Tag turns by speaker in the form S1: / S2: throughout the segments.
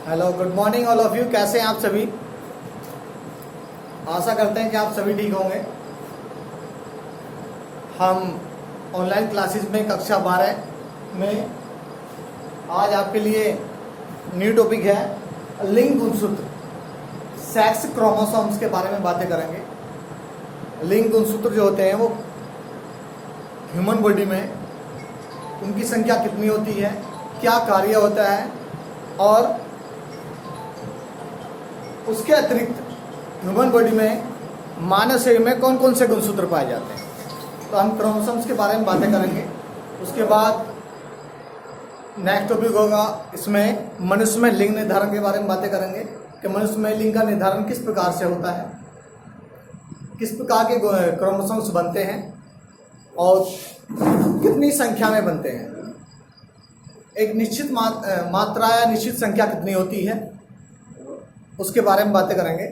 S1: Hello, good morning all of you. कैसे हैं आप सभी? आशा करते हैं कि आप सभी ठीक होंगे। हम ऑनलाइन क्लासेस में कक्षा 12 में आज आपके लिए न्यू टॉपिक है लिंग गुणसूत्र, सेक्स क्रोमोसोम्स के बारे में बातें करेंगे। लिंग गुणसूत्र जो होते हैं वो ह्यूमन बॉडी में उनकी संख्या कितनी होती है, क्या कार्य होता है और उसके अतिरिक्त ह्यूमन बॉडी में मानव शरीर में कौन कौन से गुणसूत्र पाए जाते हैं। तो हम क्रोमोसोम्स के बारे में बातें करेंगे। उसके बाद नेक्स्ट टॉपिक होगा, इसमें मनुष्य में लिंग निर्धारण के बारे में बातें करेंगे कि मनुष्य में लिंग का निर्धारण किस प्रकार से होता है, किस प्रकार के क्रोमोसोम्स बनते हैं और कितनी संख्या में बनते हैं, एक निश्चित मात्रा या निश्चित संख्या कितनी होती है, उसके बारे में बातें करेंगे।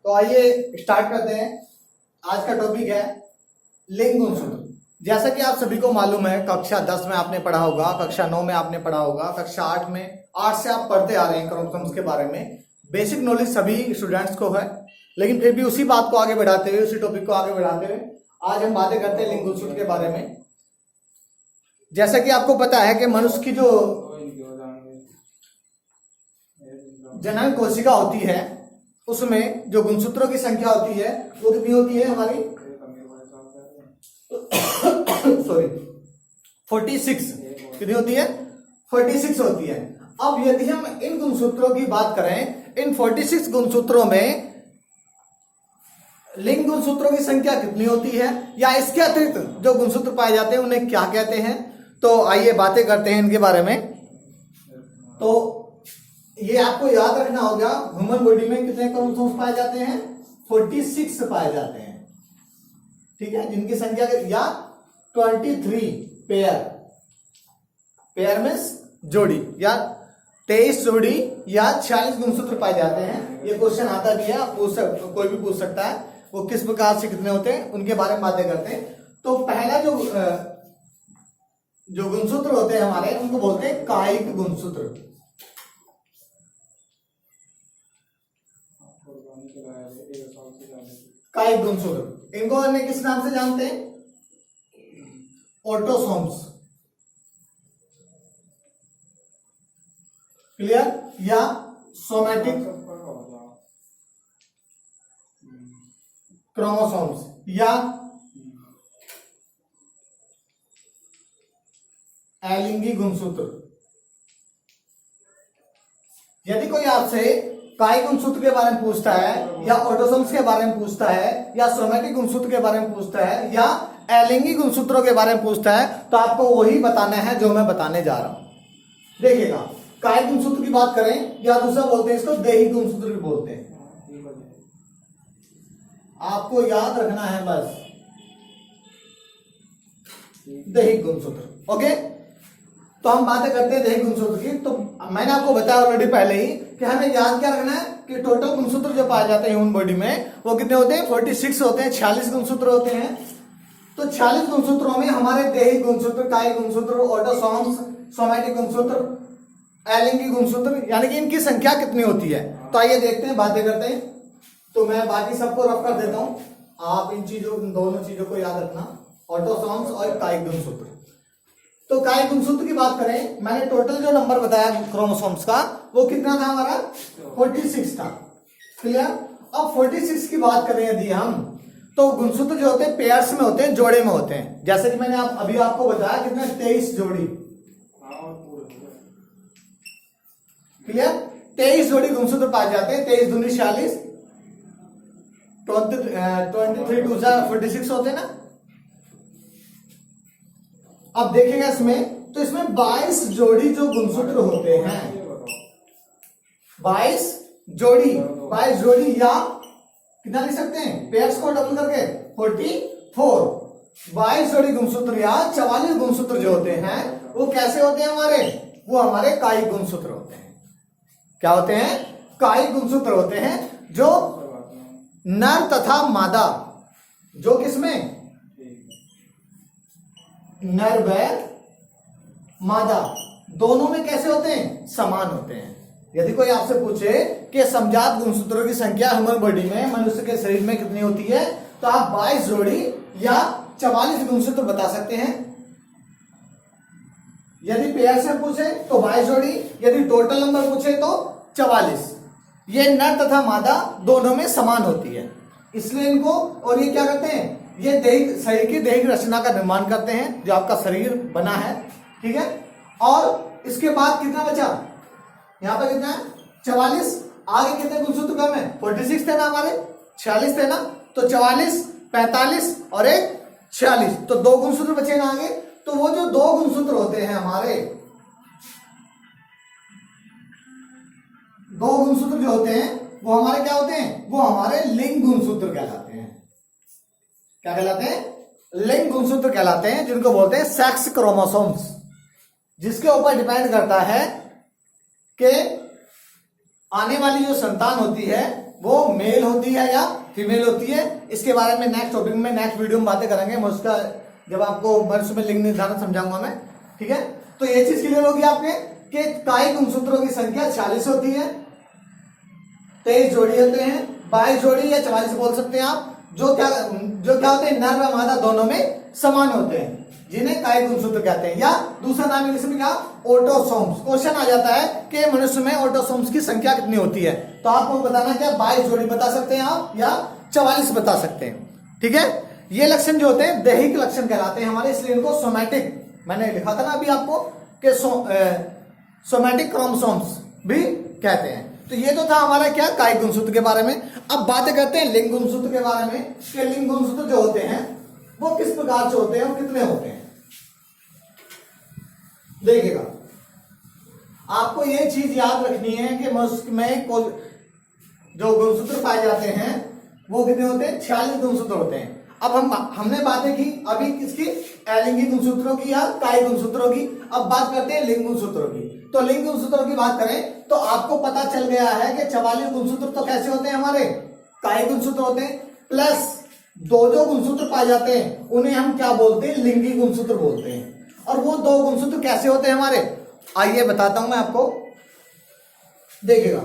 S1: तो आइए स्टार्ट करते हैं। आज का टॉपिक है लिंग गुणसूत्र। जैसा कि आप सभी को मालूम है, कक्षा 10 में आपने पढ़ा होगा, कक्षा 9 में आपने पढ़ा होगा, कक्षा 8 में 8 से आप पढ़ते आ रहे हैं क्रोमोसोम्स के बारे में। बेसिक नॉलेज सभी स्टूडेंट्स को है, लेकिन फिर भी उसी बात को आगे बढ़ाते हुए, उसी टॉपिक को आगे बढ़ाते हुए आज हम बातें करते हैं लिंग गुणसूत्र के बारे में। जैसा कि आपको पता है कि मनुष्य की जो जनन कोशिका होती है उसमें जो गुणसूत्रों की संख्या होती है वो कितनी होती है हमारी? सॉरी, 46। कितनी होती है? 46 होती है। अब यदि हम इन गुणसूत्रों की बात करें, इन 46 गुणसूत्रों में लिंग गुणसूत्रों की संख्या कितनी होती है या इसके अतिरिक्त जो गुणसूत्र पाए जाते हैं उन्हें क्या कहते हैं, तो आइए बातें करते हैं इनके बारे में। तो ये आपको याद रखना होगा, ह्यूमन बॉडी में कितने क्रोमोसोम्स पाए जाते हैं? 46 पाए जाते हैं, ठीक है, जिनकी संख्या या 23 पेयर में जोड़ी या 23 जोड़ी या 46 गुणसूत्र पाए जाते हैं। ये क्वेश्चन आता भी है, आप कोई भी पूछ सकता है वो किस प्रकार से कितने होते हैं, उनके बारे में बातें करते हैं। तो पहला जो गुणसूत्र होते हैं हमारे, उनको बोलते हैं कायिक गुणसूत्र। कायिक गुणसूत्र, इनको अन्य किस नाम से जानते हैं? ऑटोसोम्स। क्लियर? या सोमैटिक क्रोमोसोम्स या एलिंगी गुणसूत्र। यदि कोई आपसे कायिक गुणसूत्र के बारे में पूछता है या ऑटोसोम्स के बारे में पूछता है या सोमैटिक गुणसूत्र के बारे में पूछता है या एलिंगी गुणसूत्रों के बारे में पूछता है, तो आपको वही बताना है जो मैं बताने जा रहा हूं। देखिएगा, कायिक गुणसूत्र की बात करें या दूसरा बोलते हैं इसको देही गुणसूत्र भी बोलते हैं। आपको याद रखना है बस देही गुणसूत्र। ओके, तो हम बातें करते हैं देही गुणसूत्र की। तो मैंने आपको बताया ऑलरेडी पहले ही कि हमें याद क्या रखना है कि टोटल गुणसूत्र जो पाए जाते हैं ह्यूमन बॉडी में वो कितने होते हैं? 46 होते हैं, 46 गुणसूत्र होते हैं। तो 46 गुणसूत्रों में हमारे देही गुणसूत्र, कायिक गुणसूत्र, ऑटोसोम्स, सोमैटिक गुणसूत्र, एलिंगी गुणसूत्र, यानी कि इनकी संख्या कितनी होती है। तो आइए देखते हैं, बातें करते हैं। तो मैं बाकी सबको रफ कर देता हूं, आप इन दोनों चीजों को याद रखना, ऑटोसोम्स और कायिक गुणसूत्र। तो कायिक गुणसूत्र की बात करें, मैंने टोटल जो नंबर बताया क्रोमोसोम्स का वो कितना था हमारा? 46 था। क्लियर? अब 46 की बात करें यदि हम, तो गुणसूत्र जो होते हैं पेयर्स में होते हैं, जोड़े में होते हैं। जैसे कि मैंने अभी आपको बताया कितने? 23 जोड़ी। क्लियर? 23 जोड़ी गुणसूत्र पाए जाते हैं। 23 दूनी 46, 23 2 46 होते हैं ना। अब देखिएगा इसमें, तो इसमें 22 जोड़ी जो गुणसूत्र होते हैं, 22 जोड़ी या कितना लिख सकते हैं पेयर्स को डबल करके? 44। 22 जोड़ी गुणसूत्र या 44 गुणसूत्र जो होते हैं वो कैसे होते हैं हमारे? वो हमारे कायिक गुणसूत्र होते हैं। क्या होते हैं? कायिक गुणसूत्र होते हैं, जो नर तथा मादा जो किसमें नर व मादा दोनों में कैसे होते हैं, समान होते हैं। यदि कोई आपसे पूछे कि समजात गुणसूत्रों की संख्या ह्यूमन बॉडी में, मनुष्य के शरीर में कितनी होती है, तो आप 22 जोड़ी या 44 गुणसूत्र बता सकते हैं। यदि पेयर से पूछे तो 22 जोड़ी, यदि टोटल नंबर पूछे तो 44। ये नर तथा मादा दोनों में समान होती है, इसलिए इनको, और ये क्या करते हैं, ये शरीर की दैहिक रचना का निर्माण करते हैं, जो आपका शरीर बना है, ठीक है। और इसके बाद कितना बचा, यहां पर कितना है 44, आगे कितने गुणसूत्र कम है, 46 थे ना हमारे, 46 थे ना, तो 44, 45 और एक 46, तो 2 गुणसूत्र बचे ना आगे। तो वो जो 2 गुणसूत्र होते हैं हमारे, 2 गुणसूत्र जो होते हैं वो हमारे क्या होते हैं, वो हमारे लिंग गुणसूत्र कहलाते हैं। क्या कहलाते हैं, लिंग गुणसूत्र कहलाते हैं, जिनको बोलते हैं सेक्स क्रोमोसोम्स, जिसके ऊपर डिपेंड करता है कि आने वाली जो संतान होती है वो मेल होती है या फीमेल होती है। इसके बारे में नेक्स्ट टॉपिक में, नेक्स्ट वीडियो में बातें करेंगे, मैं उसका जब आपको मनुष्य में लिंग निर्धारण समझाऊंगा मैं, ठीक है। तो ये चीज क्लियर होगी आपके कि कायिक गुणसूत्रों की संख्या 40 होती है, 23 जोड़ी होते हैं, 22 जोड़ी या 44 बोल सकते हैं आप, जो क्या होते हैं, नर व मादा दोनों में समान होते हैं, जिन्हें कायिक गुणसूत्र कहते हैं, या दूसरा नाम इंग्लिश में क्या, ऑटोसोम्स। क्वेश्चन आ जाता है कि मनुष्य में ऑटोसोम्स की संख्या कितनी होती है, तो आपको बताना क्या, 22 जोड़ी बता सकते हैं आप या 44 बता सकते हैं, ठीक है। ये लक्षण जो होते हैं दैहिक लक्षण कहलाते हैं हमारे, इसलिए इनको सोमैटिक, मैंने लिखा था ना अभी आपको कि सोमैटिक क्रोमोसोम्स भी कहते हैं। तो ये तो था हमारा क्या, कायिक गुणसूत्र के बारे में। अब बातें करते हैं लिंग गुणसूत्र के बारे में कि लिंग गुणसूत्र जो होते हैं वो किस प्रकार से होते हैं और कितने होते हैं। देखिएगा, आपको ये चीज याद रखनी है कि मनुष्य में जो गुणसूत्र पाए जाते हैं वो कितने होते हैं, 46 गुणसूत्र होते हैं। अब हमने बातें की अभी किसकी, अलिंगी गुणसूत्रों की या कायिक गुणसूत्रों की। अब बात करते हैं लिंग गुणसूत्रों की। तो लिंग गुणसूत्रों की बात करें तो आपको पता चल गया है कि 44 गुणसूत्र तो कैसे होते हैं, हमारे कायिक गुणसूत्र होते हैं, प्लस 2 जो गुणसूत्र पाए जाते हैं उन्हें हम क्या बोलते हैं, लिंगी गुणसूत्र बोलते हैं। और वो 2 गुणसूत्र कैसे होते हैं हमारे, आइए बताता हूं मैं आपको। देखिएगा,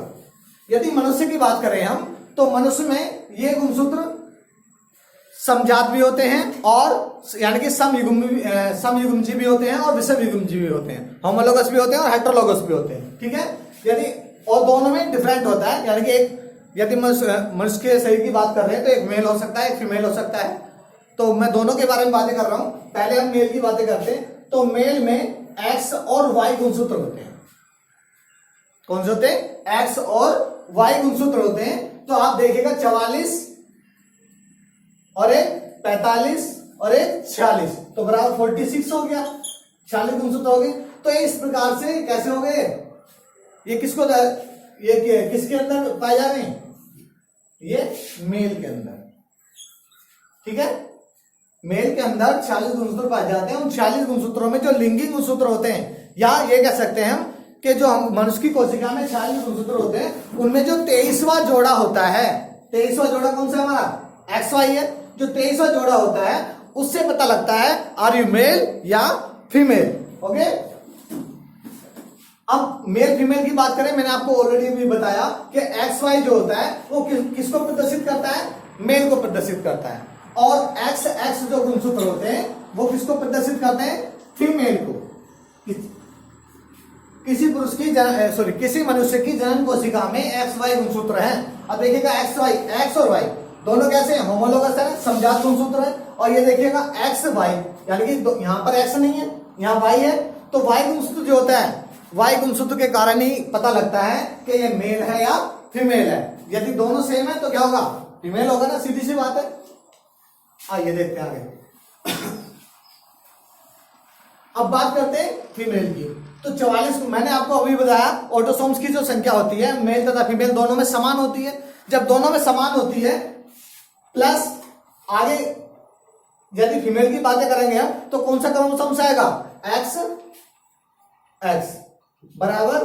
S1: यदि मनुष्य की बात करें हम, तो मनुष्य में ये गुणसूत्र समजात भी होते हैं, और यानी कि समयुग्मजी भी होते हैं और विषमयुग्मजी भी होते हैं, होमोलोगस भी होते हैं और हेटेरोलोगस भी होते हैं, ठीक है। यदि और दोनों में डिफरेंट होता है, यानी कि एक, यदि मनुष्य के शरीर की बात कर रहे हैं तो एक मेल हो सकता है, एक फीमेल हो सकता है। तो मैं दोनों के बारे में बातें कर रहा हूं, पहले हम मेल की बातें करते हैं। तो मेल में एक्स और वाई गुणसूत्र होते हैं। कौन से होते हैं, एक्स और वाई गुणसूत्र होते हैं। तो आप देखिएगा 44 और एक 45 और एक 46, तो बराबर 46 हो गया, 46 गुणसूत्र हो गए। तो इस प्रकार से कैसे हो गए, ये किसके अंदर पाए जा रहे हैं, ये मेल के अंदर, ठीक है। मेल के अंदर 46 गुणसूत्र पाए जाते हैं। उन 46 गुणसूत्रों में जो लिंगी गुणसूत्र होते हैं, या ये कह सकते हैं हम कि जो हम मनुष्य की कोशिका में 46 गुणसूत्र होते हैं, उनमें जो 23वां जोड़ा होता है, 23वां जोड़ा कौन सा हमारा, एक्स वाई है। जो 23वां जोड़ा होता है उससे पता लगता है आर यू मेल या फीमेल, ओके। अब मेल फीमेल की बात करें, मैंने आपको ऑलरेडी भी बताया कि एक्स वाई जो होता है वो किसको प्रदर्शित करता है, मेल को प्रदर्शित करता है, और एक्स एक्स जो गुणसूत्र होते हैं वो किसको प्रदर्शित करते हैं, फीमेल को। किसी पुरुष की किसी मनुष्य की जनन कोशिका में एक्स वाई गुणसूत्र है। अब देखिएगा एक्स और वाई दोनों कैसे हैं, होमोलोगस है, समजात गुणसूत्र है। और ये देखिएगा एक्स वाई, यानी कि यहां पर एक्स नहीं है, यहां वाई है। तो वाई गुणसूत्र जो होता है, वाई गुणसूत्र के कारण ही पता लगता है कि ये मेल है या फीमेल है। यदि दोनों सेम है तो क्या होगा, फीमेल होगा ना, सीधी सी बात है। आइए देखते हैं आगे। अब बात करते हैं फीमेल की। तो 44 मैंने आपको अभी बताया, ऑटोसोम्स की जो संख्या होती है मेल तथा फीमेल दोनों में समान होती है। जब दोनों में समान होती है, प्लस आगे यदि फीमेल की बातें करेंगे हम, तो कौन सा क्रोमोसोम्स आएगा, एक्स एक्स बराबर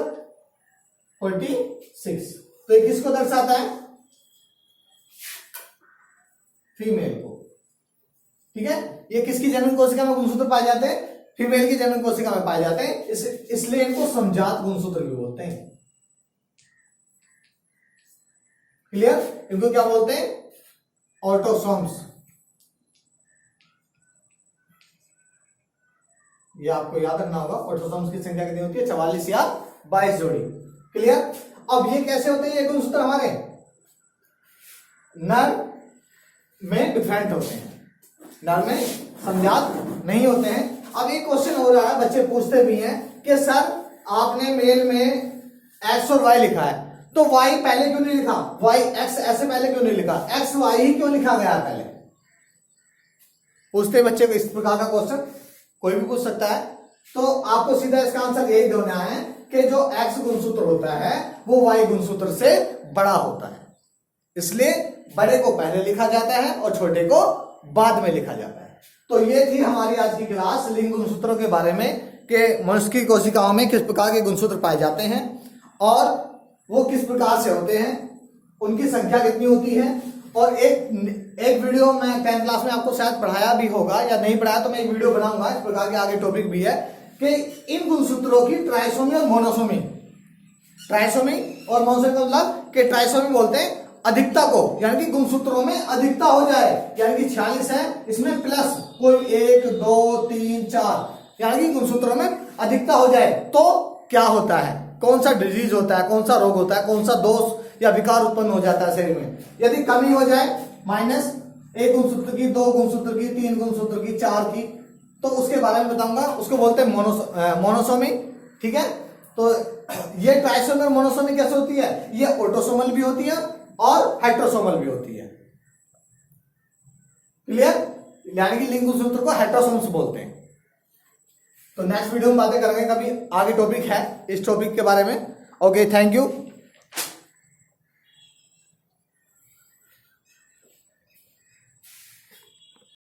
S1: 46। तो ये किसको दर्शाता है, फीमेल को। ठीक है, ये किसकी जनन कोशिका में गुणसूत्र पाए जाते हैं? फीमेल की जनन कोशिका में पाए जाते हैं, इसलिए इनको समजात गुणसूत्र भी बोलते हैं। क्लियर? इनको क्या बोलते हैं? ऑटोसोम्स। ये आपको याद रखना होगा। ऑटोसोम्स की संख्या कितनी होती है? 44 या 22 जोड़ी। क्लियर? अब ये कैसे होते हैं ये गुणसूत्र? हमारे नर में डिफरेंट होते हैं, नर में समजात नहीं होते हैं। अब एक क्वेश्चन हो रहा है, बच्चे पूछते भी हैं कि सर आपने मेल में एक्स और वाई लिखा है, तो वाई पहले क्यों नहीं लिखा? वाई एक्स ऐसे पहले क्यों नहीं लिखा? एक्स वाई ही क्यों लिखा गया पहले? पूछते बच्चे को इस प्रकार का क्वेश्चन, कोई भी पूछ सकता है। तो आपको सीधा इसका आंसर यही देना है कि जो एक्स गुणसूत्र होता है वो वाई गुणसूत्र से बड़ा होता है, इसलिए बड़े को पहले लिखा जाता है और छोटे को बाद में लिखा जाता है। तो ये थी हमारी आज की क्लास लिंग गुणसूत्रों के बारे में, कि मनुष्य की कोशिकाओं में किस प्रकार के गुणसूत्र पाए जाते हैं और वो किस प्रकार से होते हैं, उनकी संख्या कितनी होती है। और एक वीडियो मैं 10th क्लास में आपको शायद पढ़ाया भी होगा, या नहीं पढ़ाया तो मैं एक वीडियो बनाऊंगा, इस प्रकार के आगे टॉपिक भी है कि इन गुणसूत्रों की ट्राइसोमी और मोनोसोमी। ट्राइसोमी और मोनोसोमी का मतलब कि ट्राइसोमी बोलते हैं अधिकता को, यानी कि गुणसूत्रों में अधिकता हो जाए, यानी कि 46 है, इसमें प्लस कोई 1 2 3 4, यानी कि गुणसूत्रों में अधिकता हो जाए तो क्या होता है, कौन सा डिजीज होता है, कौन सा रोग होता है, कौन सा दोष या विकार उत्पन्न हो जाता है शरीर में। यदि कमी हो जाए माइनस 1 गुणसूत्र की, 2 गुणसूत्र की, 3 गुणसूत्र की, 4 की, तो उसके बारे में बताऊंगा, उसको बोलते हैं मोनोसोमी। ठीक है, तो ये ट्राइसोमी और मोनोसोमी कैसे होती है? ये ऑटोसोमल भी होती है और हेट्रोसोमल भी होती है। क्लियर? यानी कि लिंग गुणसूत्र को हेट्रोसोम्स बोलते हैं। तो नेक्स्ट वीडियो में बातें करेंगे, कभी आगे टॉपिक है इस टॉपिक के बारे में। Okay, thank you.